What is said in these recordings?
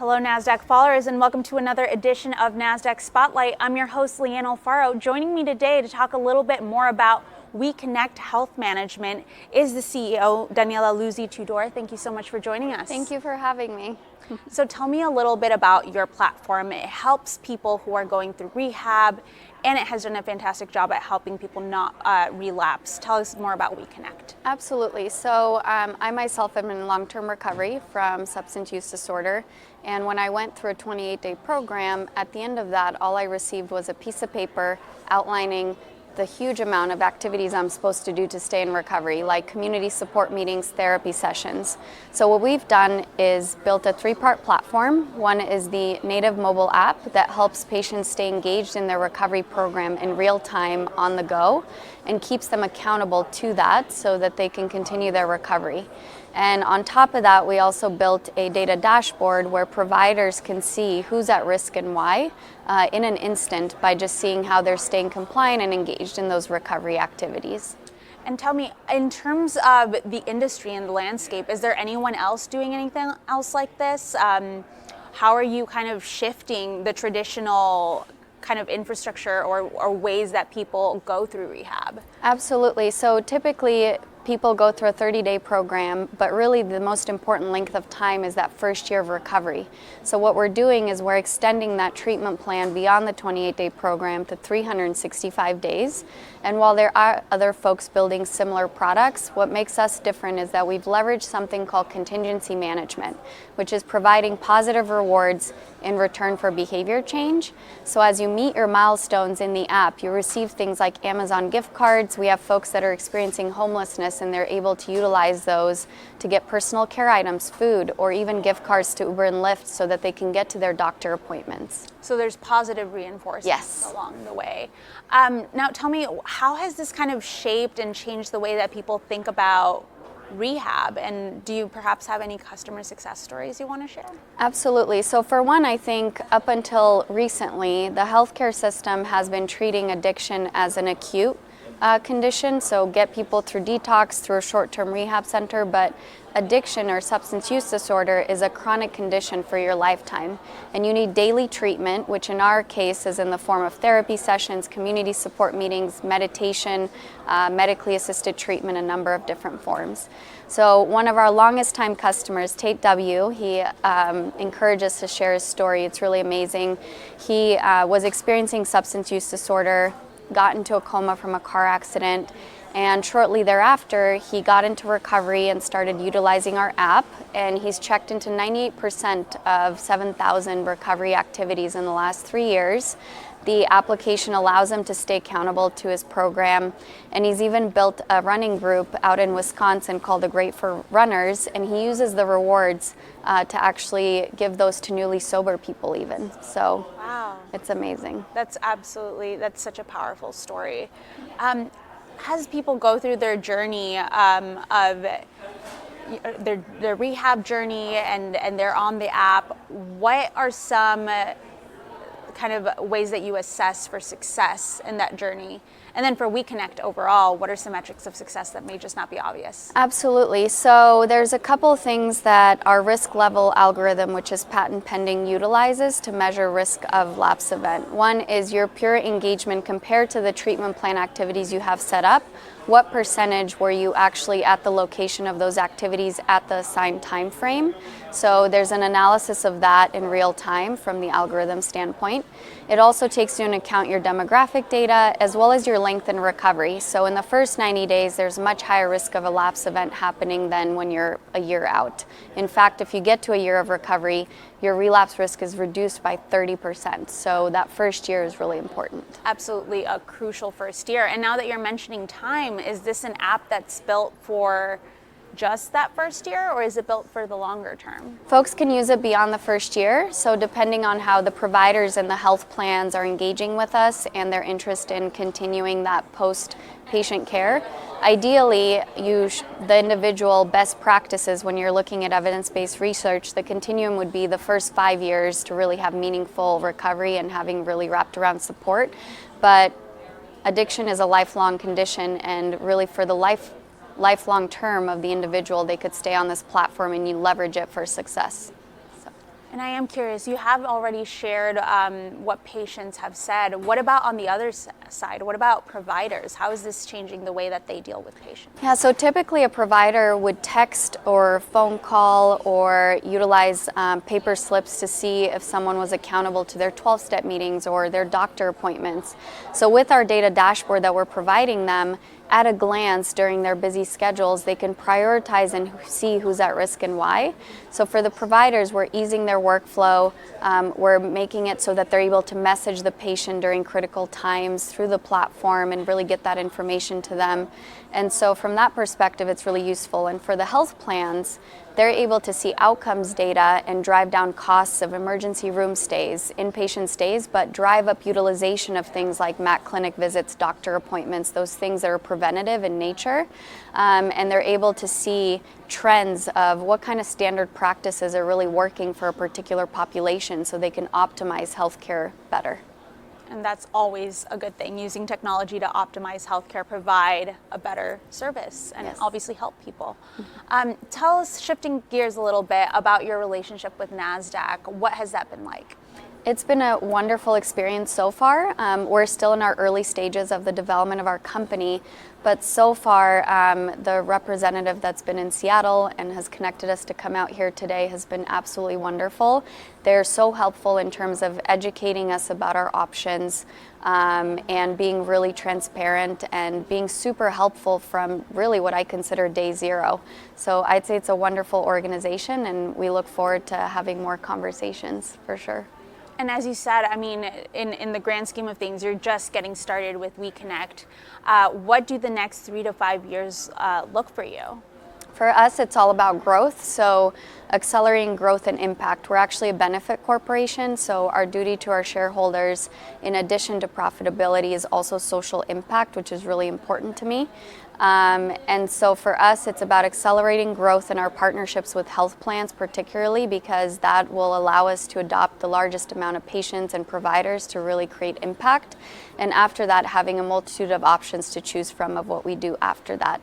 Hello, Nasdaq followers, and welcome to another edition of Nasdaq Spotlight. I'm your host, Leanne Alfaro. Joining me today to talk a little bit more about WEconnect Health Management is the CEO, Daniela Luzzi-Tudor. Thank you so much for joining us. Thank you for having me. So tell me a little bit about your platform. It helps people who are going through rehab, and it has done a fantastic job at helping people not relapse. Tell us more about WEconnect. Absolutely. So I myself am in long-term recovery from substance use disorder. And when I went through a 28-day program, at the end of that, all I received was a piece of paper outlining the huge amount of activities I'm supposed to do to stay in recovery, like community support meetings, therapy sessions. So what we've done is built a three-part platform. One is the native mobile app that helps patients stay engaged in their recovery program in real time on the go and keeps them accountable to that so that they can continue their recovery. And on top of that, we also built a data dashboard where providers can see who's at risk and why in an instant by just seeing how they're staying compliant and engaged in those recovery activities. And tell me, in terms of the industry and the landscape, is there anyone else doing anything else like this? How are you kind of shifting the traditional kind of infrastructure or ways that people go through rehab? Absolutely. So typically people go through a 30-day program, but really the most important length of time is that first year of recovery. So what we're doing is we're extending that treatment plan beyond the 28-day program to 365 days. And while there are other folks building similar products, what makes us different is that we've leveraged something called contingency management, which is providing positive rewards in return for behavior change. So as you meet your milestones in the app, you receive things like Amazon gift cards. We have folks that are experiencing homelessness and they're able to utilize those to get personal care items, food, or even gift cards to Uber and Lyft so that they can get to their doctor appointments. So there's positive reinforcement Yes. along the way. Now tell me, how has this kind of shaped and changed the way that people think about rehab, and do you perhaps have any customer success stories you want to share? Absolutely. So for one, I think up until recently, the healthcare system has been treating addiction as an acute condition, so get people through detox, through a short-term rehab center, but addiction or substance use disorder is a chronic condition for your lifetime, and you need daily treatment, which in our case is in the form of therapy sessions, community support meetings, meditation, medically assisted treatment, a number of different forms. So one of our longest time customers, Tate W., he encouraged us to share his story. It's really amazing. He was experiencing substance use disorder, got into a coma from a car accident, and shortly thereafter he got into recovery and started utilizing our app, and he's checked into 98% of 7,000 recovery activities in the last 3 years. The application allows him to stay accountable to his program, and he's even built a running group out in Wisconsin called the Great for Runners, and he uses the rewards to actually give those to newly sober people even. So wow, it's amazing. That's such a powerful story. As people go through their journey of their rehab journey and they're on the app, what are some kind of ways that you assess for success in that journey? And then for WEconnect overall, what are some metrics of success that may just not be obvious? Absolutely. So there's a couple things that our risk level algorithm, which is patent pending, utilizes to measure risk of lapse event. One is your pure engagement compared to the treatment plan activities you have set up. What percentage were you actually at the location of those activities at the assigned time frame? So there's an analysis of that in real time from the algorithm standpoint. It also takes into account your demographic data as well as your length in recovery. So in the first 90 days, there's much higher risk of a lapse event happening than when you're a year out. In fact, if you get to a year of recovery, your relapse risk is reduced by 30%. So that first year is really important. Absolutely a crucial first year. And now that you're mentioning time, is this an app that's built for just that first year, or is it built for the longer term? Folks can use it beyond the first year, so depending on how the providers and the health plans are engaging with us and their interest in continuing that post-patient care, ideally the individual best practices when you're looking at evidence-based research, the continuum would be the first 5 years to really have meaningful recovery and having really wrapped around support. But addiction is a lifelong condition, and really for the lifelong term of the individual, they could stay on this platform and you leverage it for success. So. And I am curious, you have already shared what patients have said. What about on the other side? What about providers? How is this changing the way that they deal with patients? Yeah, so typically a provider would text or phone call or utilize paper slips to see if someone was accountable to their 12-step meetings or their doctor appointments. So with our data dashboard that we're providing them, at a glance during their busy schedules, they can prioritize and see who's at risk and why. So for the providers, we're easing their workflow. We're making it so that they're able to message the patient during critical times through the platform and really get that information to them. And so from that perspective, it's really useful. And for the health plans, they're able to see outcomes data and drive down costs of emergency room stays, inpatient stays, but drive up utilization of things like MAC clinic visits, doctor appointments, those things that are preventative in nature. And they're able to see trends of what kind of standard practices are really working for a particular population so they can optimize healthcare better. And that's always a good thing, using technology to optimize healthcare, provide a better service, and obviously help people. Tell us, shifting gears a little bit, about your relationship with Nasdaq. What has that been like? It's been a wonderful experience so far. We're still in our early stages of the development of our company, but so far the representative that's been in Seattle and has connected us to come out here today has been absolutely wonderful. They're so helpful in terms of educating us about our options and being really transparent and being super helpful from really what I consider day zero. So I'd say it's a wonderful organization, and we look forward to having more conversations for sure. And as you said, I mean, in the grand scheme of things, you're just getting started with WEconnect. What do the next 3 to 5 years look for you? For us, it's all about growth, so accelerating growth and impact. We're actually a benefit corporation, so our duty to our shareholders, in addition to profitability, is also social impact, which is really important to me. And so for us, it's about accelerating growth in our partnerships with health plans, particularly because that will allow us to adopt the largest amount of patients and providers to really create impact. And after that, having a multitude of options to choose from of what we do after that.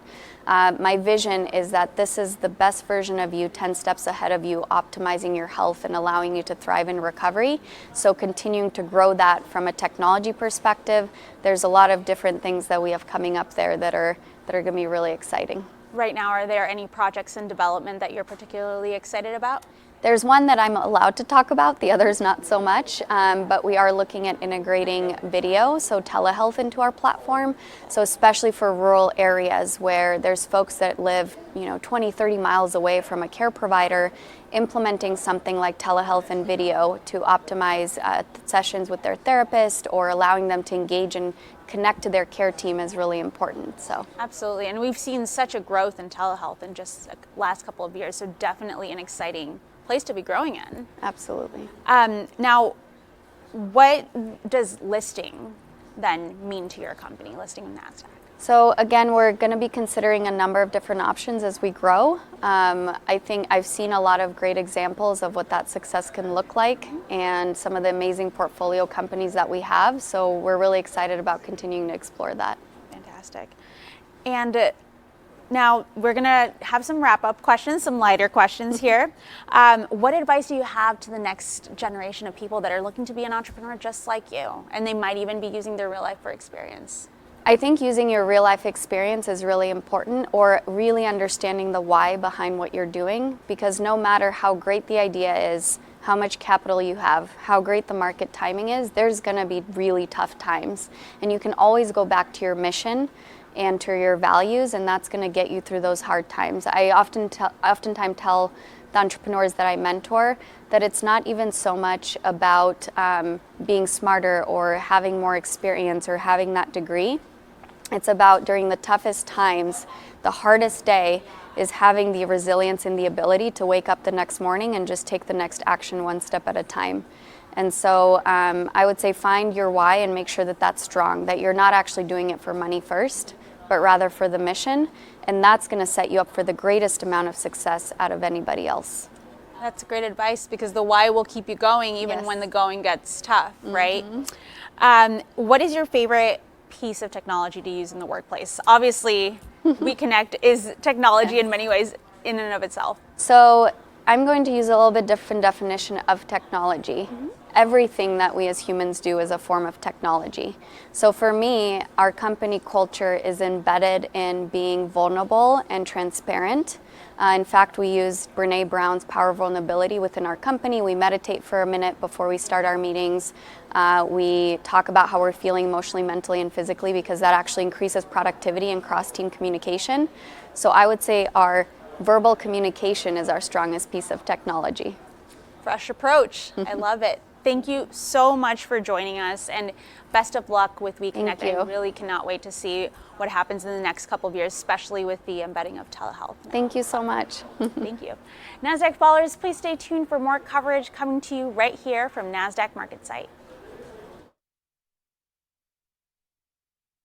My vision is that this is the best version of you, 10 steps ahead of you, optimizing your health and allowing you to thrive in recovery. So continuing to grow that from a technology perspective, there's a lot of different things that we have coming up there that are going to be really exciting. Right now, are there any projects in development that you're particularly excited about? There's one that I'm allowed to talk about, the others not so much, but we are looking at integrating video, so telehealth, into our platform. So especially for rural areas where there's folks that live 20, 30 miles away from a care provider, implementing something like telehealth and video to optimize sessions with their therapist or allowing them to engage and connect to their care team is really important. So absolutely, and we've seen such a growth in telehealth in just the last couple of years, so definitely an exciting place to be growing in. Absolutely. Now, what does listing then mean to your company, listing in Nasdaq? So again, we're going to be considering a number of different options as we grow. I think I've seen a lot of great examples of what that success can look like and some of the amazing portfolio companies that we have. So we're really excited about continuing to explore that. Fantastic. And now we're going to have some wrap-up questions, some lighter questions here. What advice do you have to the next generation of people that are looking to be an entrepreneur just like you, and they might even be using their real life for experience? I think using your real life experience is really important, or really understanding the why behind what you're doing, because no matter how great the idea is, how much capital you have, how great the market timing is, there's going to be really tough times. And you can always go back to your mission and to your values, and that's going to get you through those hard times. I oftentimes tell the entrepreneurs that I mentor that it's not even so much about being smarter or having more experience or having that degree. It's about, during the toughest times, the hardest day is having the resilience and the ability to wake up the next morning and just take the next action one step at a time. And so I would say find your why and make sure that that's strong, that you're not actually doing it for money first, but rather for the mission. And that's going to set you up for the greatest amount of success out of anybody else. That's great advice, because the why will keep you going even when the going gets tough, right? What is your favorite piece of technology to use in the workplace? Obviously, WEconnect is technology in many ways in and of itself. So I'm going to use a little bit different definition of technology. Everything that we as humans do is a form of technology. So for me, our company culture is embedded in being vulnerable and transparent. In fact, we use Brene Brown's power of vulnerability within our company. We meditate for a minute before we start our meetings. We talk about how we're feeling emotionally, mentally, and physically, because that actually increases productivity and cross-team communication. So I would say our verbal communication is our strongest piece of technology. Fresh approach. I love it. Thank you so much for joining us, and best of luck with WEconnect. Thank you. I really cannot wait to see what happens in the next couple of years, especially with the embedding of telehealth. Thank you so much. Thank you. Nasdaq followers, please stay tuned for more coverage coming to you right here from Nasdaq Market Site.